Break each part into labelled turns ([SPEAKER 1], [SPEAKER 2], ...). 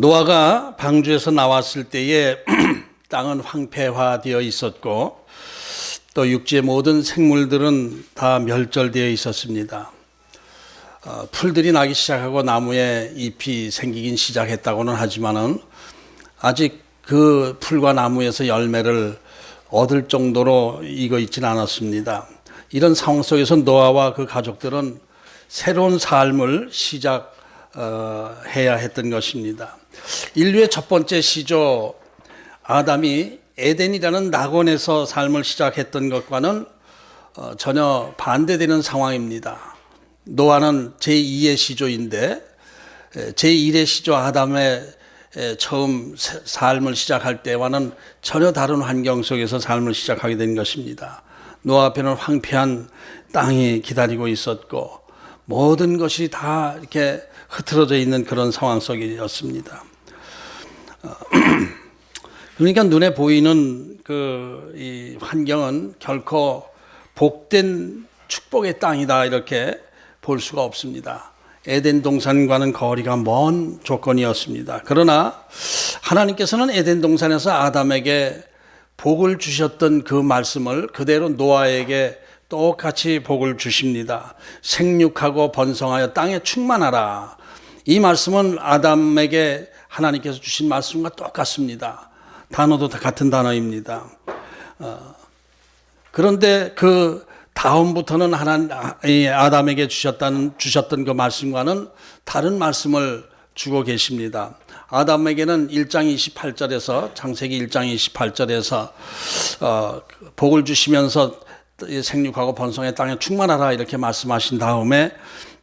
[SPEAKER 1] 노아가 방주에서 나왔을 때에 땅은 황폐화되어 있었고 또 육지의 모든 생물들은 다 멸절되어 있었습니다. 풀들이 나기 시작하고 나무에 잎이 생기긴 시작했다고는 하지만은 아직 그 풀과 나무에서 열매를 얻을 정도로 익어 있지는 않았습니다. 이런 상황 속에서 노아와 그 가족들은 새로운 삶을 시작해야 했던 것입니다. 인류의 첫 번째 시조 아담이 에덴이라는 낙원에서 삶을 시작했던 것과는 전혀 반대되는 상황입니다. 노아는 제2의 시조인데 제1의 시조 아담의 처음 삶을 시작할 때와는 전혀 다른 환경 속에서 삶을 시작하게 된 것입니다. 노아 앞에는 황폐한 땅이 기다리고 있었고 모든 것이 다 이렇게 흐트러져 있는 그런 상황 속이었습니다. 그러니까 눈에 보이는 이 환경은 결코 복된 축복의 땅이다 이렇게 볼 수가 없습니다. 에덴 동산과는 거리가 먼 조건이었습니다. 그러나 하나님께서는 에덴 동산에서 아담에게 복을 주셨던 그 말씀을 그대로 노아에게 똑같이 복을 주십니다. 생육하고 번성하여 땅에 충만하라. 이 말씀은 아담에게 하나님께서 주신 말씀과 똑같습니다. 단어도 다 같은 단어입니다. 그런데 그 다음부터는 아담에게 주셨던 그 말씀과는 다른 말씀을 주고 계십니다. 아담에게는 1장 28절에서 창세기 1장 28절에서 복을 주시면서 생육하고 번성의 땅에 충만하라 이렇게 말씀하신 다음에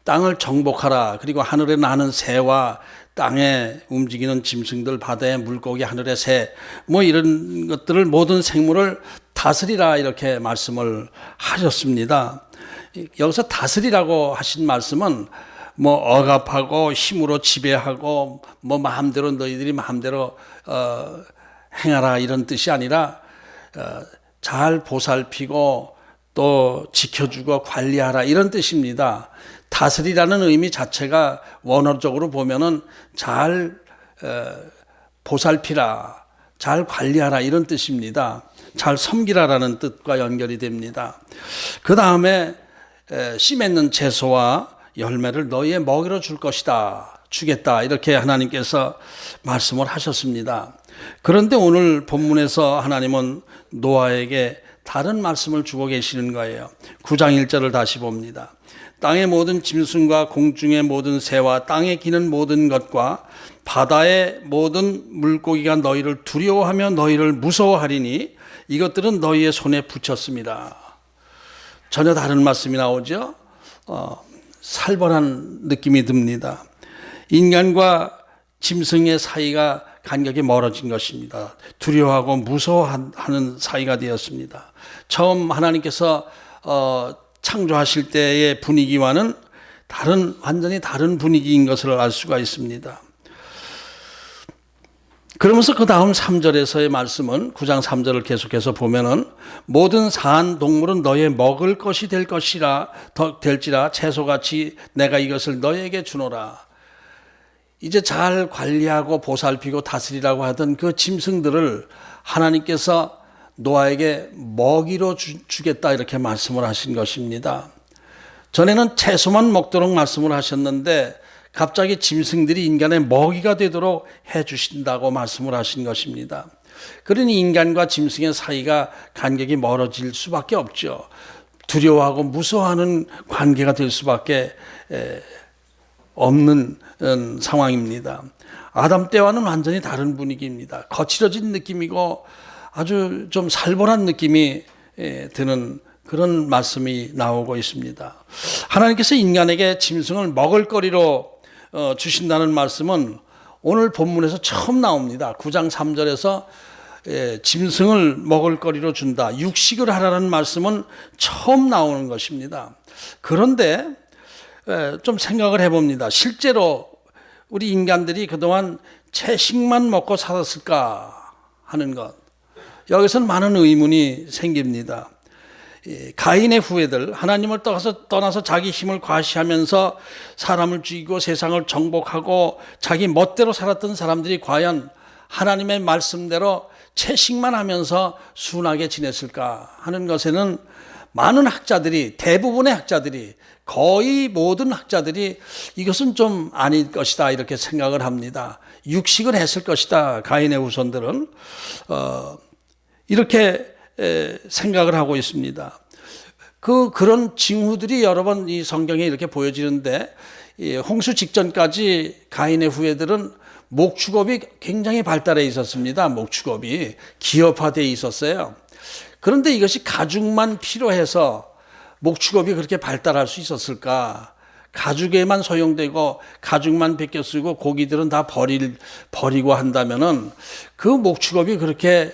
[SPEAKER 1] 땅을 정복하라. 그리고 하늘에 나는 새와 땅에 움직이는 짐승들, 바다의 물고기, 하늘의 새, 뭐 이런 것들을 모든 생물을 다스리라 이렇게 말씀을 하셨습니다. 여기서 다스리라고 하신 말씀은 뭐 억압하고 힘으로 지배하고 뭐 마음대로 너희들이 마음대로 행하라 이런 뜻이 아니라 잘 보살피고 또 지켜주고 관리하라 이런 뜻입니다. 다스리라는 의미 자체가 원어적으로 보면은 잘 보살피라, 잘 관리하라 이런 뜻입니다. 잘 섬기라라는 뜻과 연결이 됩니다. 그 다음에 씨 맺는 채소와 열매를 너희의 먹이로 줄 것이다, 주겠다 이렇게 하나님께서 말씀을 하셨습니다. 그런데 오늘 본문에서 하나님은 노아에게 다른 말씀을 주고 계시는 거예요. 9장 1절을 다시 봅니다. 땅의 모든 짐승과 공중의 모든 새와 땅에 기는 모든 것과 바다의 모든 물고기가 너희를 두려워하며 너희를 무서워하리니 이것들은 너희의 손에 붙였습니다. 전혀 다른 말씀이 나오죠. 살벌한 느낌이 듭니다. 인간과 짐승의 사이가 간격이 멀어진 것입니다. 두려워하고 무서워하는 사이가 되었습니다. 처음 하나님께서 창조하실 때의 분위기와는 완전히 다른 분위기인 것을 알 수가 있습니다. 그러면서 그 다음 3절에서의 말씀은 9장 3절을 계속해서 보면은 모든 사한 동물은 너의 먹을 것이 될지라 채소같이 내가 이것을 너에게 주노라. 이제 잘 관리하고 보살피고 다스리라고 하던 그 짐승들을 하나님께서 노아에게 먹이로 주겠다 이렇게 말씀을 하신 것입니다. 전에는 채소만 먹도록 말씀을 하셨는데 갑자기 짐승들이 인간의 먹이가 되도록 해주신다고 말씀을 하신 것입니다. 그러니 인간과 짐승의 사이가 간격이 멀어질 수밖에 없죠. 두려워하고 무서워하는 관계가 될 수밖에 없는 상황입니다. 아담 때와는 완전히 다른 분위기입니다. 거칠어진 느낌이고 아주 좀 살벌한 느낌이 드는 그런 말씀이 나오고 있습니다. 하나님께서 인간에게 짐승을 먹을거리로 주신다는 말씀은 오늘 본문에서 처음 나옵니다. 9장 3절에서 짐승을 먹을거리로 준다. 육식을 하라는 말씀은 처음 나오는 것입니다. 그런데 좀 생각을 해봅니다. 실제로 우리 인간들이 그동안 채식만 먹고 살았을까 하는 것. 여기서는 많은 의문이 생깁니다. 가인의 후예들, 하나님을 떠나서 자기 힘을 과시하면서 사람을 죽이고 세상을 정복하고 자기 멋대로 살았던 사람들이 과연 하나님의 말씀대로 채식만 하면서 순하게 지냈을까 하는 것에는 많은 학자들이, 대부분의 학자들이, 거의 모든 학자들이 이것은 좀 아닐 것이다 이렇게 생각을 합니다. 육식을 했을 것이다, 가인의 후손들은. 이렇게 생각을 하고 있습니다. 그런 징후들이 여러 번 이 성경에 이렇게 보여지는데, 홍수 직전까지 가인의 후예들은 목축업이 굉장히 발달해 있었습니다. 목축업이 기업화되어 있었어요. 그런데 이것이 가죽만 필요해서 목축업이 그렇게 발달할 수 있었을까? 가죽에만 소용되고 가죽만 베껴 쓰고 고기들은 다 버리고 한다면은 그 목축업이 그렇게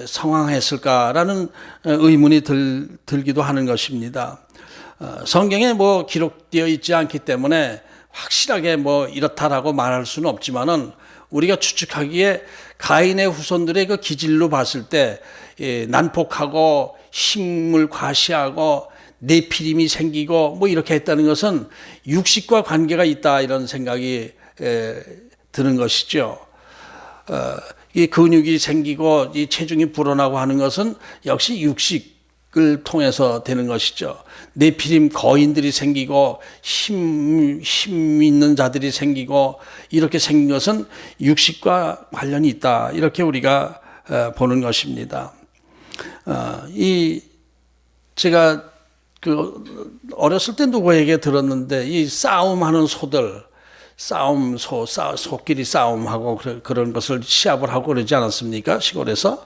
[SPEAKER 1] 성황했을까라는 의문이 들기도 하는 것입니다. 성경에 뭐 기록되어 있지 않기 때문에 확실하게 뭐 이렇다라고 말할 수는 없지만은 우리가 추측하기에 가인의 후손들의 그 기질로 봤을 때 난폭하고 힘을 과시하고 내피림이 생기고 뭐 이렇게 했다는 것은 육식과 관계가 있다 이런 생각이 드는 것이죠. 이 근육이 생기고 이 체중이 불어나고 하는 것은 역시 육식을 통해서 되는 것이죠. 내피림 거인들이 생기고 힘 있는 자들이 생기고 이렇게 생긴 것은 육식과 관련이 있다 이렇게 우리가 보는 것입니다. 제가 어렸을 때 누구에게 들었는데 이 싸움하는 소들, 소끼리 싸움하고 그런 것을 시합을 하고 그러지 않았습니까? 시골에서.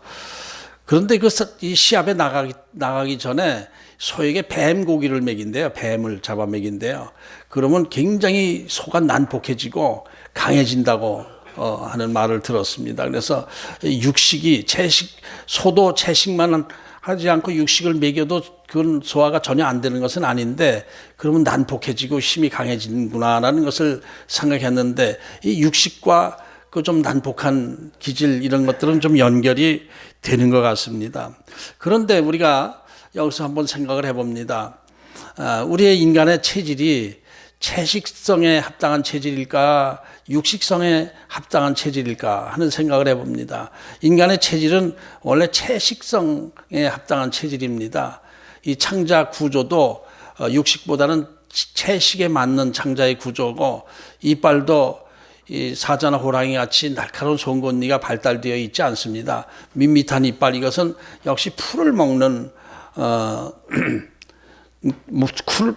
[SPEAKER 1] 그런데 이 시합에 나가기 전에 소에게 뱀 고기를 먹인대요. 뱀을 잡아 먹인대요. 그러면 굉장히 소가 난폭해지고 강해진다고 하는 말을 들었습니다. 그래서 육식이 소도 채식만 하지 않고 육식을 먹여도 그건 소화가 전혀 안 되는 것은 아닌데 그러면 난폭해지고 힘이 강해지는구나라는 것을 생각했는데 이 육식과 그 좀 난폭한 기질 이런 것들은 좀 연결이 되는 것 같습니다. 그런데 우리가 여기서 한번 생각을 해봅니다. 우리의 인간의 체질이 채식성에 합당한 체질일까 육식성에 합당한 체질일까 하는 생각을 해봅니다. 인간의 체질은 원래 채식성에 합당한 체질입니다. 이 창자 구조도 육식보다는 채식에 맞는 창자의 구조고 이빨도 이 사자나 호랑이 같이 날카로운 송곳니가 발달되어 있지 않습니다. 밋밋한 이빨, 이것은 역시 풀을 먹는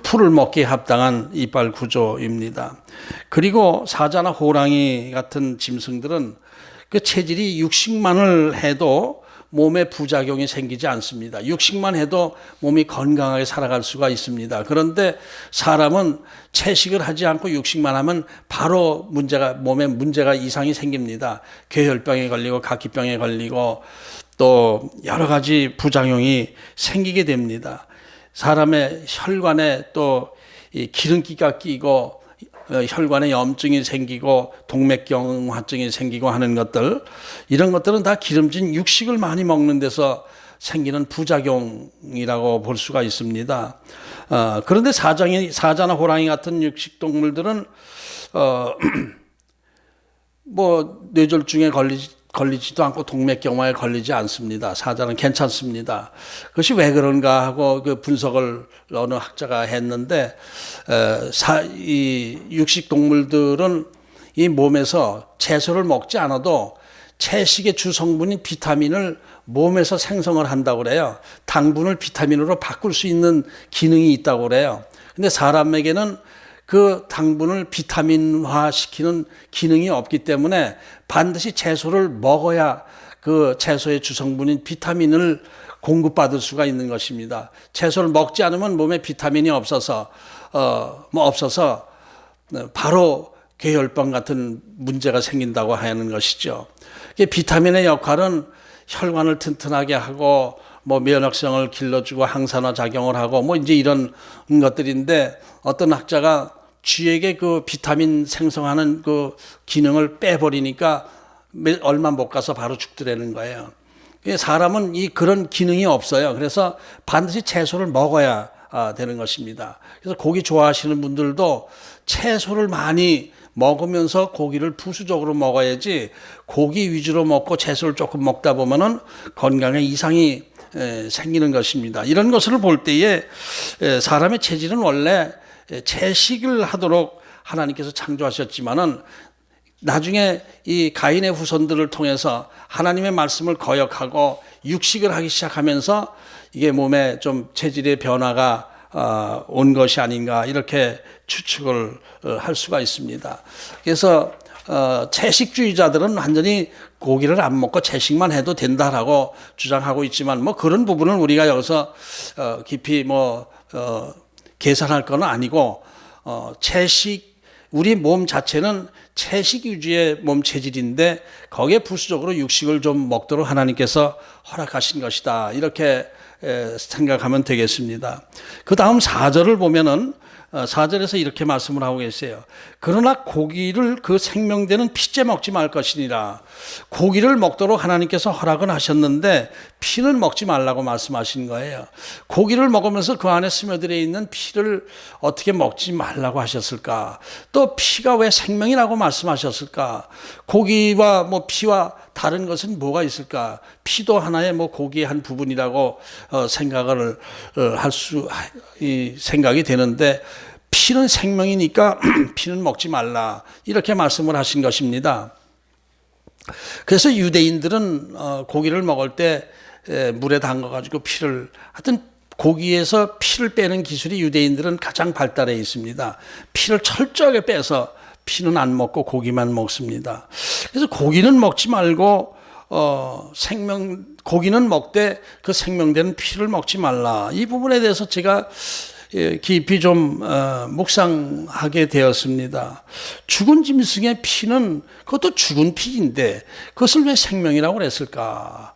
[SPEAKER 1] 풀을 먹기에 합당한 이빨 구조입니다. 그리고 사자나 호랑이 같은 짐승들은 그 체질이 육식만을 해도 몸에 부작용이 생기지 않습니다. 육식만 해도 몸이 건강하게 살아갈 수가 있습니다. 그런데 사람은 채식을 하지 않고 육식만 하면 바로 몸에 문제가 이상이 생깁니다. 괴혈병에 걸리고 각기병에 걸리고 또 여러 가지 부작용이 생기게 됩니다. 사람의 혈관에 또 이 기름기가 끼고 혈관에 염증이 생기고 동맥경화증이 생기고 하는 것들, 이런 것들은 다 기름진 육식을 많이 먹는 데서 생기는 부작용이라고 볼 수가 있습니다. 그런데 사자나 호랑이 같은 육식동물들은 뭐 뇌졸중에 걸리지도 않고 동맥경화에 걸리지 않습니다. 사자는 괜찮습니다. 그것이 왜 그런가 하고 그 분석을 어느 학자가 했는데, 이 육식동물들은 이 몸에서 채소를 먹지 않아도 채식의 주성분인 비타민을 몸에서 생성을 한다고 그래요. 당분을 비타민으로 바꿀 수 있는 기능이 있다고 그래요. 근데 사람에게는 그 당분을 비타민화 시키는 기능이 없기 때문에 반드시 채소를 먹어야 그 채소의 주성분인 비타민을 공급받을 수가 있는 것입니다. 채소를 먹지 않으면 몸에 비타민이 없어서 바로 괴혈병 같은 문제가 생긴다고 하는 것이죠. 비타민의 역할은 혈관을 튼튼하게 하고 뭐 면역성을 길러주고 항산화 작용을 하고 뭐 이제 이런 것들인데, 어떤 학자가 쥐에게 그 비타민 생성하는 그 기능을 빼버리니까 얼마 못 가서 바로 죽더라는 거예요. 사람은 그런 기능이 없어요. 그래서 반드시 채소를 먹어야 되는 것입니다. 그래서 고기 좋아하시는 분들도 채소를 많이 먹으면서 고기를 부수적으로 먹어야지 고기 위주로 먹고 채소를 조금 먹다 보면은 건강에 이상이 생기는 것입니다. 이런 것을 볼 때에 사람의 체질은 원래 채식을 하도록 하나님께서 창조하셨지만은 나중에 이 가인의 후손들을 통해서 하나님의 말씀을 거역하고 육식을 하기 시작하면서 이게 몸에 좀 체질의 변화가 온 것이 아닌가 이렇게 추측을 할 수가 있습니다. 그래서 채식주의자들은 완전히 고기를 안 먹고 채식만 해도 된다라고 주장하고 있지만 뭐 그런 부분은 우리가 여기서 깊이 계산할 건 아니고 채식 우리 몸 자체는 채식 위주의 몸 체질인데 거기에 부수적으로 육식을 좀 먹도록 하나님께서 허락하신 것이다. 이렇게 생각하면 되겠습니다. 그 다음 4절을 보면은 4절에서 이렇게 말씀을 하고 계세요. 그러나 고기를 그 생명되는 피째 먹지 말 것이니라. 고기를 먹도록 하나님께서 허락은 하셨는데 피는 먹지 말라고 말씀하신 거예요. 고기를 먹으면서 그 안에 스며들어 있는 피를 어떻게 먹지 말라고 하셨을까? 또 피가 왜 생명이라고 말씀하셨을까? 고기와 피와 다른 것은 뭐가 있을까? 피도 하나의 고기의 한 부분이라고 생각을 생각이 되는데 피는 생명이니까 피는 먹지 말라 이렇게 말씀을 하신 것입니다. 그래서 유대인들은 고기를 먹을 때 물에 담가가지고 피를 하여튼 고기에서 피를 빼는 기술이 유대인들은 가장 발달해 있습니다. 피를 철저하게 빼서 피는 안 먹고 고기만 먹습니다. 그래서 고기는 먹지 말고 고기는 먹되 그 생명되는 피를 먹지 말라. 이 부분에 대해서 제가 깊이 좀 묵상하게 되었습니다. 죽은 짐승의 피는 그것도 죽은 피인데 그것을 왜 생명이라고 그랬을까?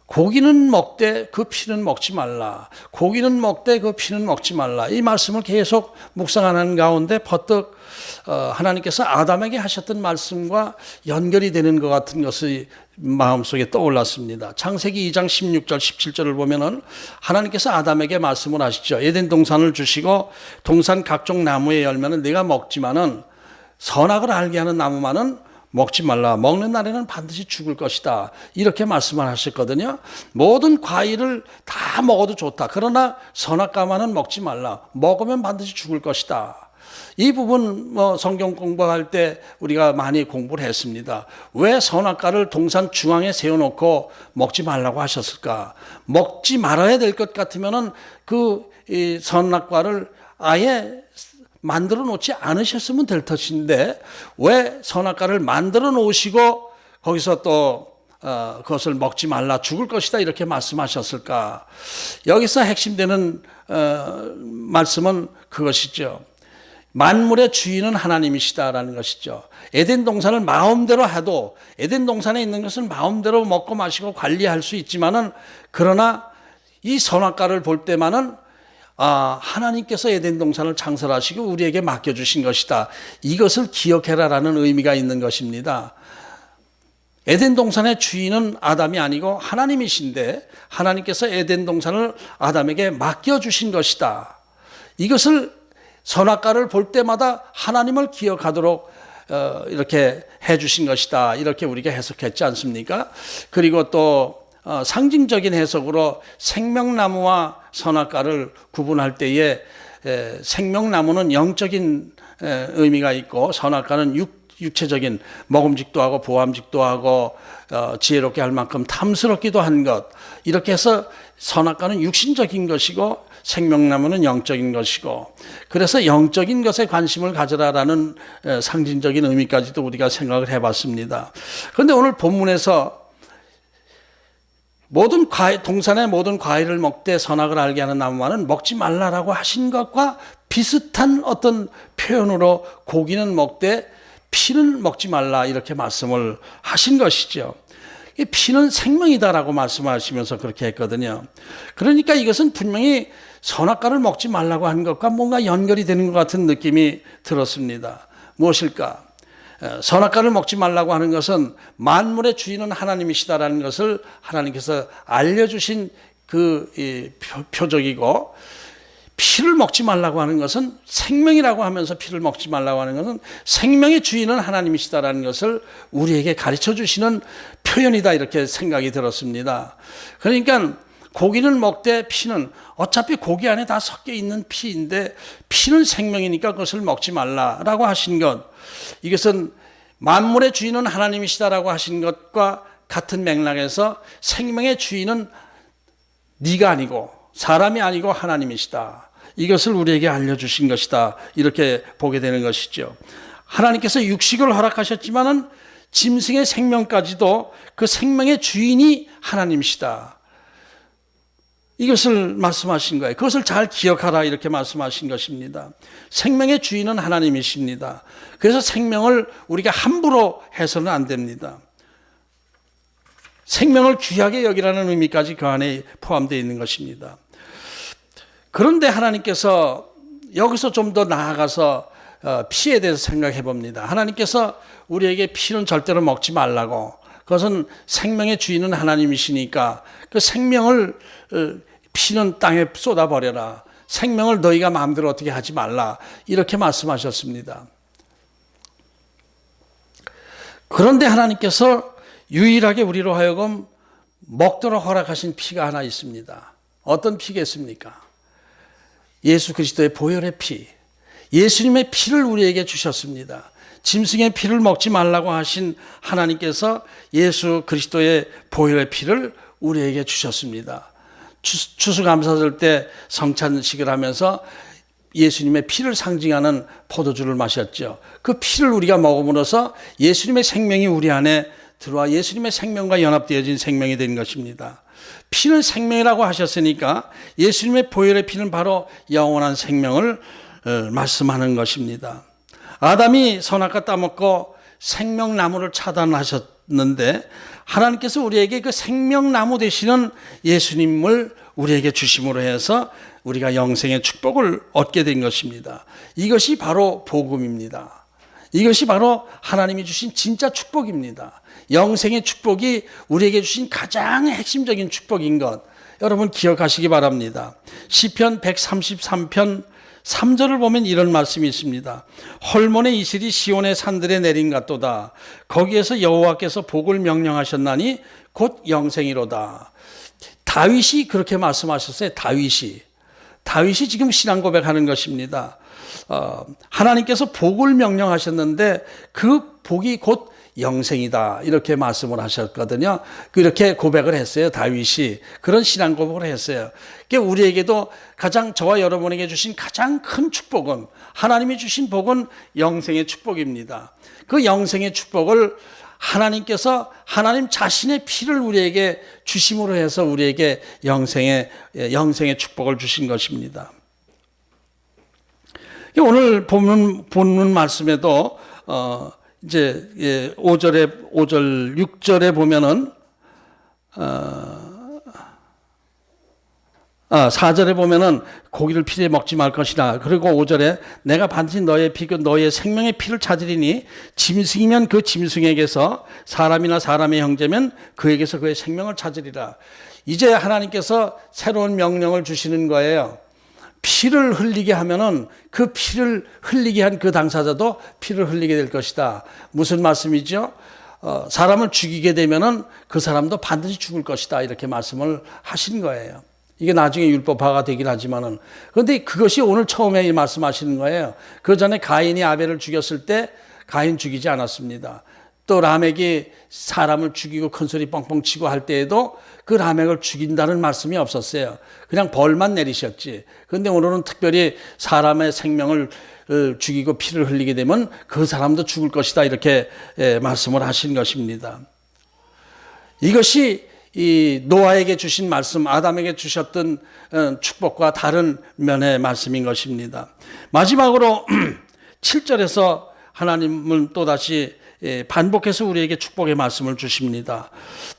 [SPEAKER 1] 고기는 먹되 그 피는 먹지 말라. 고기는 먹되 그 피는 먹지 말라. 이 말씀을 계속 묵상하는 가운데 퍼뜩 하나님께서 아담에게 하셨던 말씀과 연결이 되는 것 같은 것이 마음속에 떠올랐습니다. 창세기 2장 16절 17절을 보면은 하나님께서 아담에게 말씀을 하시죠. 에덴 동산을 주시고 동산 각종 나무의 열매는 네가 먹지만은 선악을 알게 하는 나무만은 먹지 말라. 먹는 날에는 반드시 죽을 것이다. 이렇게 말씀을 하셨거든요. 모든 과일을 다 먹어도 좋다. 그러나 선악과만은 먹지 말라. 먹으면 반드시 죽을 것이다. 이 부분 성경 공부할 때 우리가 많이 공부를 했습니다. 왜 선악과를 동산 중앙에 세워놓고 먹지 말라고 하셨을까? 먹지 말아야 될 것 같으면은 이 선악과를 아예 만들어 놓지 않으셨으면 될 터인데 왜 선악과를 만들어 놓으시고 거기서 또 그것을 먹지 말라 죽을 것이다 이렇게 말씀하셨을까? 여기서 핵심되는 말씀은 그것이죠. 만물의 주인은 하나님이시다라는 것이죠. 에덴 동산을 마음대로 해도 에덴 동산에 있는 것은 마음대로 먹고 마시고 관리할 수 있지만은 그러나 이 선악과를 볼 때만은 하나님께서 에덴 동산을 창설하시고 우리에게 맡겨주신 것이다. 이것을 기억해라라는 의미가 있는 것입니다. 에덴 동산의 주인은 아담이 아니고 하나님이신데 하나님께서 에덴 동산을 아담에게 맡겨주신 것이다. 이것을 선악과를 볼 때마다 하나님을 기억하도록 이렇게 해주신 것이다. 이렇게 우리가 해석했지 않습니까? 그리고 또 상징적인 해석으로 생명나무와 선악과를 구분할 때에 생명나무는 영적인 의미가 있고 선악과는 육체적인 먹음직도 하고 보암직도 하고 지혜롭게 할 만큼 탐스럽기도 한 것. 이렇게 해서 선악과는 육신적인 것이고 생명나무는 영적인 것이고 그래서 영적인 것에 관심을 가져라라는 상징적인 의미까지도 우리가 생각을 해봤습니다. 그런데 오늘 본문에서 동산의 모든 과일을 먹되 선악을 알게 하는 나무만은 먹지 말라라고 하신 것과 비슷한 어떤 표현으로 고기는 먹되 피는 먹지 말라 이렇게 말씀을 하신 것이죠. 피는 생명이다라고 말씀하시면서 그렇게 했거든요. 그러니까 이것은 분명히 선악과를 먹지 말라고 한 것과 뭔가 연결이 되는 것 같은 느낌이 들었습니다. 무엇일까? 선악과를 먹지 말라고 하는 것은 만물의 주인은 하나님이시다라는 것을 하나님께서 알려주신 그 표적이고, 피를 먹지 말라고 하는 것은 생명이라고 하면서 피를 먹지 말라고 하는 것은 생명의 주인은 하나님이시다라는 것을 우리에게 가르쳐 주시는 표현이다, 이렇게 생각이 들었습니다. 그러니까 고기는 먹되 피는 어차피 고기 안에 다 섞여 있는 피인데, 피는 생명이니까 그것을 먹지 말라라고 하신 것, 이것은 만물의 주인은 하나님이시다라고 하신 것과 같은 맥락에서 생명의 주인은 네가 아니고 사람이 아니고 하나님이시다, 이것을 우리에게 알려주신 것이다, 이렇게 보게 되는 것이죠. 하나님께서 육식을 허락하셨지만은 짐승의 생명까지도 그 생명의 주인이 하나님이시다, 이것을 말씀하신 거예요. 그것을 잘 기억하라, 이렇게 말씀하신 것입니다. 생명의 주인은 하나님이십니다. 그래서 생명을 우리가 함부로 해서는 안 됩니다. 생명을 귀하게 여기라는 의미까지 그 안에 포함되어 있는 것입니다. 그런데 하나님께서 여기서 좀 더 나아가서 피에 대해서 생각해 봅니다. 하나님께서 우리에게 피는 절대로 먹지 말라고, 그것은 생명의 주인은 하나님이시니까 그 생명을, 피는 땅에 쏟아버려라, 생명을 너희가 마음대로 어떻게 하지 말라, 이렇게 말씀하셨습니다. 그런데 하나님께서 유일하게 우리로 하여금 먹도록 허락하신 피가 하나 있습니다. 어떤 피겠습니까? 예수 그리스도의 보혈의 피, 예수님의 피를 우리에게 주셨습니다. 짐승의 피를 먹지 말라고 하신 하나님께서 예수 그리스도의 보혈의 피를 우리에게 주셨습니다. 추수감사절 때 성찬식을 하면서 예수님의 피를 상징하는 포도주를 마셨죠. 그 피를 우리가 먹음으로써 예수님의 생명이 우리 안에 들어와 예수님의 생명과 연합되어진 생명이 된 것입니다. 피는 생명이라고 하셨으니까 예수님의 보혈의 피는 바로 영원한 생명을 말씀하는 것입니다. 아담이 선악과 따먹고 생명나무를 차단하셨는데, 하나님께서 우리에게 그 생명나무 되시는 예수님을 우리에게 주심으로 해서 우리가 영생의 축복을 얻게 된 것입니다. 이것이 바로 복음입니다. 이것이 바로 하나님이 주신 진짜 축복입니다. 영생의 축복이 우리에게 주신 가장 핵심적인 축복인 것, 여러분 기억하시기 바랍니다. 시편 133편 3절을 보면 이런 말씀이 있습니다. 헐몬의 이슬이 시온의 산들에 내린 같도다. 거기에서 여호와께서 복을 명령하셨나니 곧 영생이로다. 다윗이 그렇게 말씀하셨어요. 다윗이 지금 신앙 고백하는 것입니다. 하나님께서 복을 명령하셨는데 그 복이 곧 영생이다, 이렇게 말씀을 하셨거든요. 그렇게 고백을 했어요. 다윗이 그런 신앙 고백을 했어요. 그러니까 우리에게도 저와 여러분에게 주신 가장 큰 축복은, 하나님이 주신 복은 영생의 축복입니다. 그 영생의 축복을 하나님께서 하나님 자신의 피를 우리에게 주심으로 해서 우리에게 영생의 축복을 주신 것입니다. 오늘 본문 말씀에도 이제 5절 6절에 보면은 4절에 보면은 고기를 피에 먹지 말 것이라. 그리고 5절에 내가 반드시 너의 피, 너의 생명의 피를 찾으리니 짐승이면 그 짐승에게서, 사람이나 사람의 형제면 그에게서 그의 생명을 찾으리라. 이제 하나님께서 새로운 명령을 주시는 거예요. 피를 흘리게 하면은 그 피를 흘리게 한 그 당사자도 피를 흘리게 될 것이다. 무슨 말씀이죠? 사람을 죽이게 되면은 그 사람도 반드시 죽을 것이다, 이렇게 말씀을 하신 거예요. 이게 나중에 율법화가 되긴 하지만은, 그런데 그것이 오늘 처음에 말씀하시는 거예요. 그 전에 가인이 아벨을 죽였을 때 가인 죽이지 않았습니다. 또 라멕이 사람을 죽이고 큰소리 뻥뻥 치고 할 때에도 그 라멕을 죽인다는 말씀이 없었어요. 그냥 벌만 내리셨지. 그런데 오늘은 특별히 사람의 생명을 죽이고 피를 흘리게 되면 그 사람도 죽을 것이다, 이렇게 말씀을 하신 것입니다. 이것이 이 노아에게 주신 말씀, 아담에게 주셨던 축복과 다른 면의 말씀인 것입니다. 마지막으로 7절에서 하나님은 또다시 반복해서 우리에게 축복의 말씀을 주십니다.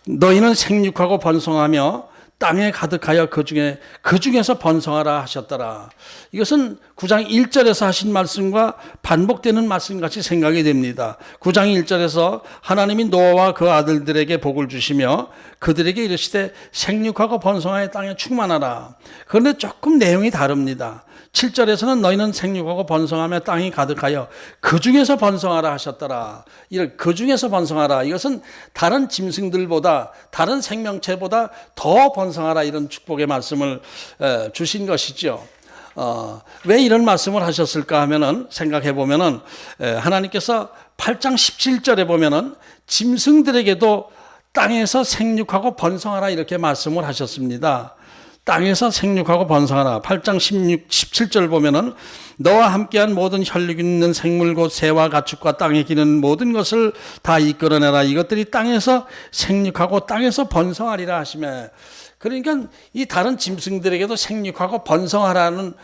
[SPEAKER 1] 너희는 생육하고 번성하며 땅에 가득하여 그 중에서 번성하라 하셨더라. 이것은 9장 1절에서 하신 말씀과 반복되는 말씀같이 생각이 됩니다. 9장 1절에서 하나님이 노아와 그 아들들에게 복을 주시며 그들에게 이르시되 생육하고 번성하여 땅에 충만하라. 그런데 조금 내용이 다릅니다. 7절에서는 너희는 생육하고 번성하며 땅이 가득하여 그 중에서 번성하라 하셨더라. 이런 그 중에서 번성하라. 이것은 다른 짐승들보다 다른 생명체보다 더 번성하라 이런 축복의 말씀을 주신 것이죠. 왜 이런 말씀을 하셨을까 하면은 생각해 보면은 하나님께서 8장 17절에 보면은 짐승들에게도 땅에서 생육하고 번성하라 이렇게 말씀을 하셨습니다. 땅에서 생육하고 번성하라. 8장 17절 보면은 너와 함께한 모든 혈육 있는 생물 곧 새와 가축과 땅에 기는 모든 것을 다 이끌어내라. 이것들이 땅에서 생육하고 땅에서 번성하리라 하시며, 그러니까 이 다른 짐승들에게도 생육하고 번성하라는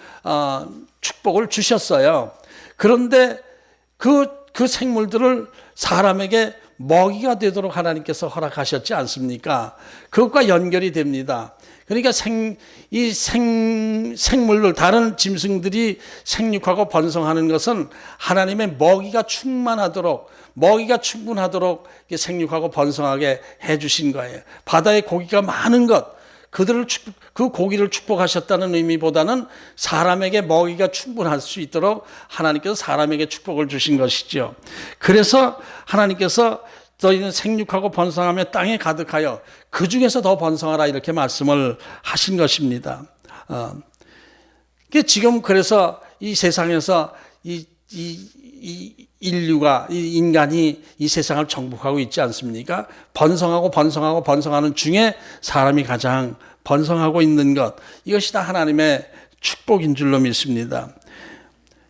[SPEAKER 1] 축복을 주셨어요. 그런데 그 생물들을 사람에게 먹이가 되도록 하나님께서 허락하셨지 않습니까? 그것과 연결이 됩니다. 그러니까 생물들, 다른 짐승들이 생육하고 번성하는 것은 하나님의 먹이가 충분하도록 생육하고 번성하게 해주신 거예요. 바다에 고기가 많은 것, 그 고기를 축복하셨다는 의미보다는 사람에게 먹이가 충분할 수 있도록 하나님께서 사람에게 축복을 주신 것이죠. 그래서 하나님께서 너희는 생육하고 번성하며 땅에 가득하여 그 중에서 더 번성하라 이렇게 말씀을 하신 것입니다. 지금 그래서 이 세상에서 이 인류가, 이 인간이 이 세상을 정복하고 있지 않습니까? 번성하는 중에 사람이 가장 번성하고 있는 것, 이것이 다 하나님의 축복인 줄로 믿습니다.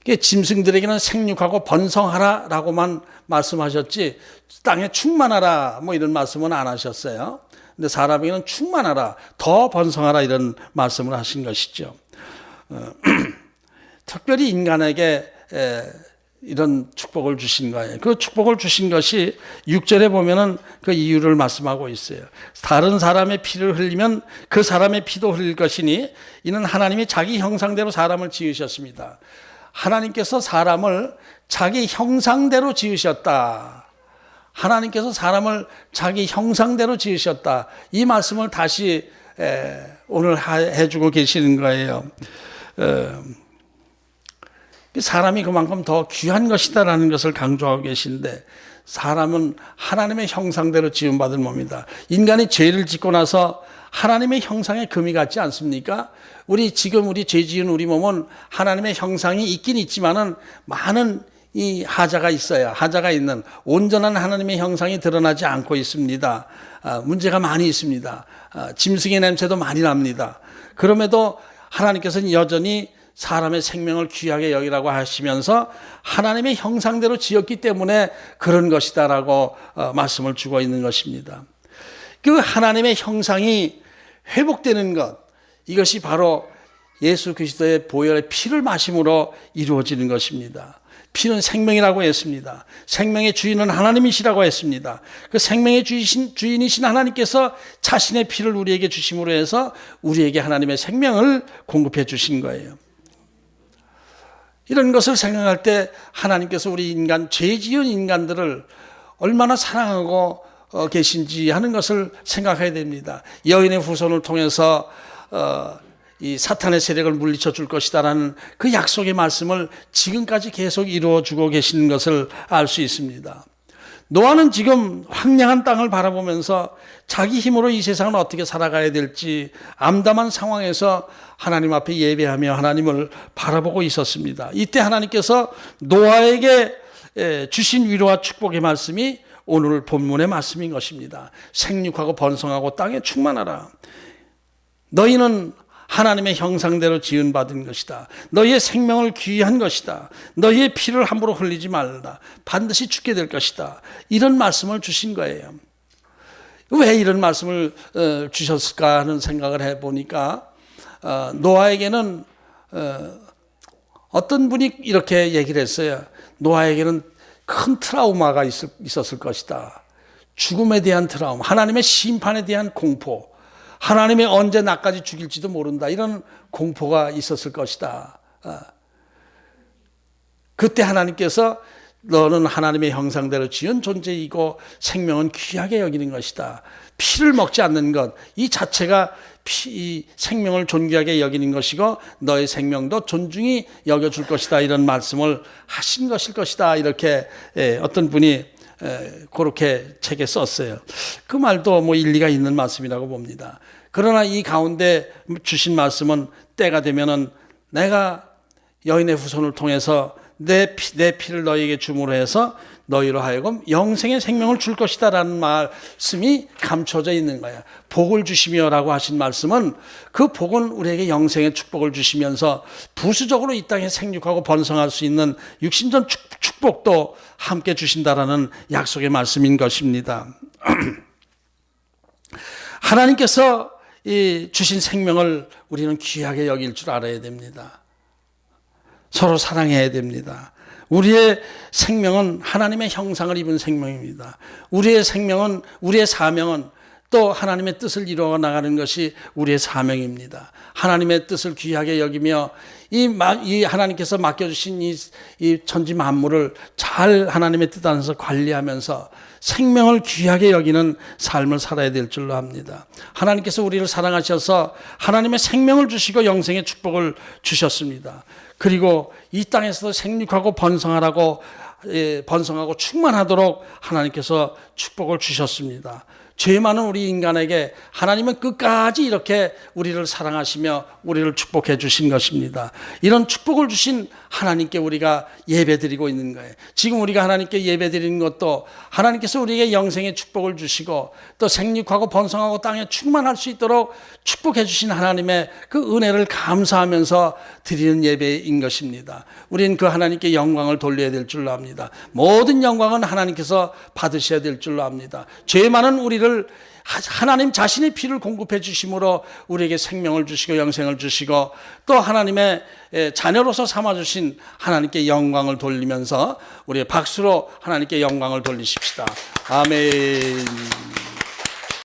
[SPEAKER 1] 짐승들에게는 생육하고 번성하라라고만 말씀하셨지 땅에 충만하라 뭐 이런 말씀은 안 하셨어요. 근데 사람에게는 충만하라, 더 번성하라 이런 말씀을 하신 것이죠. 특별히 인간에게 이런 축복을 주신 거예요. 그 축복을 주신 것이 6절에 보면은 그 이유를 말씀하고 있어요. 다른 사람의 피를 흘리면 그 사람의 피도 흘릴 것이니 이는 하나님이 자기 형상대로 사람을 지으셨습니다. 하나님께서 사람을 자기 형상대로 지으셨다. 하나님께서 사람을 자기 형상대로 지으셨다. 이 말씀을 다시 오늘 해주고 계시는 거예요. 사람이 그만큼 더 귀한 것이다라는 것을 강조하고 계신데, 사람은 하나님의 형상대로 지음받은 몸이다. 인간이 죄를 짓고 나서 하나님의 형상에 금이 같지 않습니까? 우리 죄 지은 우리 몸은 하나님의 형상이 있긴 있지만은 많은 이 하자가 있어요. 하자가 있는 온전한 하나님의 형상이 드러나지 않고 있습니다. 문제가 많이 있습니다. 짐승의 냄새도 많이 납니다. 그럼에도 하나님께서는 여전히 사람의 생명을 귀하게 여기라고 하시면서 하나님의 형상대로 지었기 때문에 그런 것이다라고 말씀을 주고 있는 것입니다. 그 하나님의 형상이 회복되는 것, 이것이 바로 예수 그리스도의 보혈의 피를 마심으로 이루어지는 것입니다. 피는 생명이라고 했습니다. 생명의 주인은 하나님이시라고 했습니다. 그 생명의 주인이신 하나님께서 자신의 피를 우리에게 주심으로 해서 우리에게 하나님의 생명을 공급해 주신 거예요. 이런 것을 생각할 때 하나님께서 우리 죄 지은 인간들을 얼마나 사랑하고 계신지 하는 것을 생각해야 됩니다. 여인의 후손을 통해서 이 사탄의 세력을 물리쳐 줄 것이다라는 그 약속의 말씀을 지금까지 계속 이루어 주고 계시는 것을 알 수 있습니다. 노아는 지금 황량한 땅을 바라보면서 자기 힘으로 이 세상을 어떻게 살아가야 될지 암담한 상황에서 하나님 앞에 예배하며 하나님을 바라보고 있었습니다. 이때 하나님께서 노아에게 주신 위로와 축복의 말씀이 오늘 본문의 말씀인 것입니다. 생육하고 번성하고 땅에 충만하라. 너희는 하나님의 형상대로 지은받은 것이다. 너희의 생명을 귀한 것이다. 너희의 피를 함부로 흘리지 말라. 반드시 죽게 될 것이다. 이런 말씀을 주신 거예요. 왜 이런 말씀을 주셨을까 하는 생각을 해보니까 노아에게는 어떤 분이 이렇게 얘기를 했어요. 노아에게는 큰 트라우마가 있었을 것이다. 죽음에 대한 트라우마, 하나님의 심판에 대한 공포, 하나님이 언제 나까지 죽일지도 모른다. 이런 공포가 있었을 것이다. 그때 하나님께서 너는 하나님의 형상대로 지은 존재이고 생명은 귀하게 여기는 것이다. 피를 먹지 않는 것, 이 자체가 이 생명을 존귀하게 여기는 것이고 너의 생명도 존중히 여겨줄 것이다. 이런 말씀을 하신 것일 것이다. 이렇게 어떤 분이 그렇게 책에 썼어요. 그 말도 뭐 일리가 있는 말씀이라고 봅니다. 그러나 이 가운데 주신 말씀은 때가 되면은 내가 여인의 후손을 통해서 내 피를 너희에게 줌으로 해서 너희로 하여금 영생의 생명을 줄 것이다 라는 말씀이 감춰져 있는 거야. 복을 주시며라고 하신 말씀은 그 복은 우리에게 영생의 축복을 주시면서 부수적으로 이 땅에 생육하고 번성할 수 있는 육신전 축복도 함께 주신다라는 약속의 말씀인 것입니다. 하나님께서 이 주신 생명을 우리는 귀하게 여길 줄 알아야 됩니다. 서로 사랑해야 됩니다. 우리의 생명은 하나님의 형상을 입은 생명입니다. 우리의 생명은, 우리의 사명은 또 하나님의 뜻을 이루어 나가는 것이 우리의 사명입니다. 하나님의 뜻을 귀하게 여기며 이 하나님께서 맡겨주신 이 천지 만물을 잘 하나님의 뜻 안에서 관리하면서 생명을 귀하게 여기는 삶을 살아야 될 줄로 압니다. 하나님께서 우리를 사랑하셔서 하나님의 생명을 주시고 영생의 축복을 주셨습니다. 그리고 이 땅에서도 생육하고 번성하고 충만하도록 하나님께서 축복을 주셨습니다. 죄 많은 우리 인간에게 하나님은 끝까지 이렇게 우리를 사랑하시며 우리를 축복해 주신 것입니다. 이런 축복을 주신 하나님께 우리가 예배드리고 있는 거예요. 지금 우리가 하나님께 예배드리는 것도 하나님께서 우리에게 영생의 축복을 주시고 또 생육하고 번성하고 땅에 충만할 수 있도록 축복해 주신 하나님의 그 은혜를 감사하면서 드리는 예배인 것입니다. 우리는 그 하나님께 영광을 돌려야 될 줄로 압니다. 모든 영광은 하나님께서 받으셔야 될 줄로 압니다. 죄 많은 우리를 하나님 자신의 피를 공급해 주심으로 우리에게 생명을 주시고 영생을 주시고 또 하나님의 자녀로서 삼아주신 하나님께 영광을 돌리면서 우리의 박수로 하나님께 영광을 돌리십시다. 아멘.